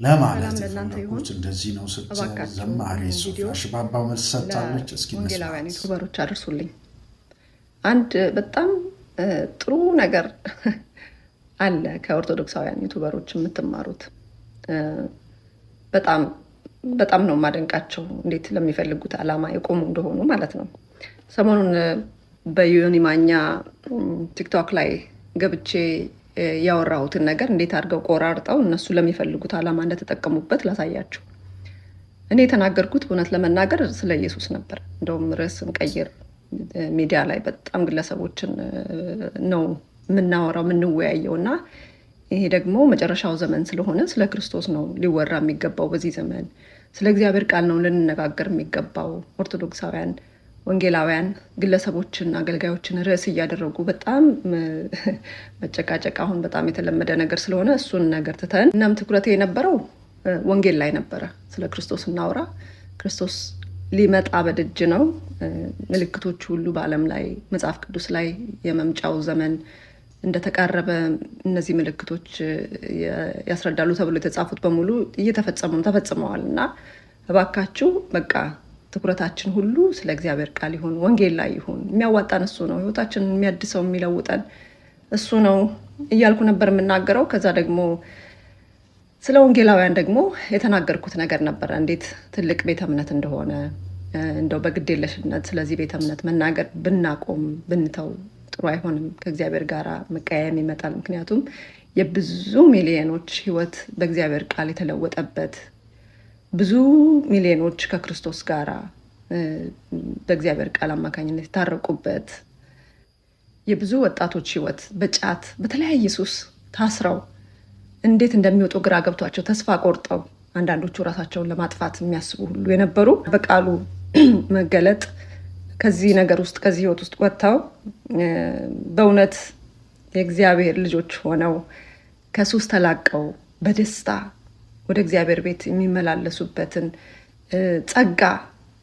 ለማለት የፈለጉት እንደዚህ ነው ስትል ዘማሪ ሶፊያ ሽባባው መልስ ሰጥታለች። እስኪ ወንጌላውያን ዩቲዩበሮች አድርሱልኝ። አንድ በጣም ጥሩ ነገር አለ ከኦርቶዶክሳውያን ዩቲዩበሮች የምትማሩት። በጣም ነው ማደንቃቸው እንዴት ለሚፈልጉት ዓላማ የቆሙ እንደሆኑ ማለት ነው። ሰሞኑን በዮኒ ማኛ ቲክቶክ ላይ ገብቼ ያወራሁትን ነገር እንዴት አድርገው ቆራርጠው እነሱ ለሚፈልጉት ዓላማ እንደተጠቀሙበት ላሳያችሁ። እኔ የተናገርኩት እውነት ለመናገር ስለ ኢየሱስ ነበር። እንደውም ርዕስን ቀይር ሚዲያ ላይ በጣም ግለሰቦችን ነው የምናወራው የምንወያየው እና ይሄ ደግሞ መጨረሻው ዘመን ስለሆነ ስለ ክርስቶስ ነው ሊወራ የሚገባው። በዚህ ዘመን ስለ እግዚአብሔር ቃል ነው ልንነጋገር የሚገባው። ኦርቶዶክሳውያን ወንጌላውያን ግለሰቦችን አገልጋዮችን ርዕስ እያደረጉ በጣም መጨቃጨቅ አሁን በጣም የተለመደ ነገር ስለሆነ እሱን ነገር ትተን እናም ትኩረቴ የነበረው ወንጌል ላይ ነበረ። ስለ ክርስቶስ እናውራ። ክርስቶስ ሊመጣ በደጅ ነው። ምልክቶች ሁሉ በዓለም ላይ መጽሐፍ ቅዱስ ላይ የመምጫው ዘመን እንደተቃረበ እነዚህ ምልክቶች ያስረዳሉ ተብሎ የተጻፉት በሙሉ ተፈጽመዋል እና እባካችሁ በቃ ትኩረታችን ሁሉ ስለ እግዚአብሔር ቃል ይሁን፣ ወንጌል ላይ ይሁን። የሚያዋጣን እሱ ነው፣ ህይወታችንን የሚያድሰው የሚለውጠን እሱ ነው እያልኩ ነበር የምናገረው። ከዛ ደግሞ ስለ ወንጌላውያን ደግሞ የተናገርኩት ነገር ነበረ፣ እንዴት ትልቅ ቤተ እምነት እንደሆነ። እንደው በግዴለሽነት ስለዚህ ቤተ እምነት መናገር ብናቆም ብንተው ጥሩ አይሆንም። ከእግዚአብሔር ጋር መቀያየም ይመጣል። ምክንያቱም የብዙ ሚሊዮኖች ህይወት በእግዚአብሔር ቃል የተለወጠበት፣ ብዙ ሚሊዮኖች ከክርስቶስ ጋር በእግዚአብሔር ቃል አማካኝነት የታረቁበት፣ የብዙ ወጣቶች ህይወት በጫት በተለያየ ሱስ ታስረው እንዴት እንደሚወጡ ግራ ገብቷቸው ተስፋ ቆርጠው አንዳንዶቹ ራሳቸውን ለማጥፋት የሚያስቡ ሁሉ የነበሩ በቃሉ መገለጥ ከዚህ ነገር ውስጥ ከዚህ ህይወት ውስጥ ወጥተው በእውነት የእግዚአብሔር ልጆች ሆነው ከሱስ ተላቀው በደስታ ወደ እግዚአብሔር ቤት የሚመላለሱበትን ጸጋ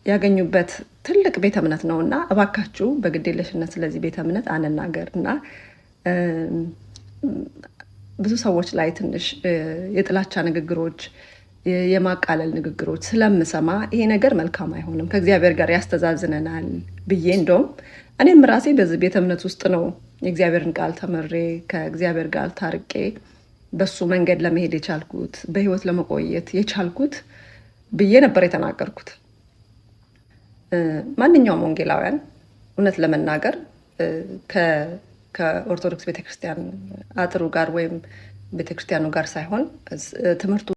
ያገኙበት ትልቅ ቤተ እምነት ነው እና እባካችሁ በግዴለሽነት ስለዚህ ቤተ እምነት አንናገር እና ብዙ ሰዎች ላይ ትንሽ የጥላቻ ንግግሮች፣ የማቃለል ንግግሮች ስለምሰማ ይሄ ነገር መልካም አይሆንም፣ ከእግዚአብሔር ጋር ያስተዛዝነናል ብዬ እንደውም እኔም ራሴ በዚህ ቤተ እምነት ውስጥ ነው የእግዚአብሔርን ቃል ተምሬ ከእግዚአብሔር ጋር ታርቄ በሱ መንገድ ለመሄድ የቻልኩት በህይወት ለመቆየት የቻልኩት ብዬ ነበር የተናገርኩት። ማንኛውም ወንጌላውያን እውነት ለመናገር ከኦርቶዶክስ ቤተክርስቲያን አጥሩ ጋር ወይም ቤተክርስቲያኑ ጋር ሳይሆን ትምህርቱ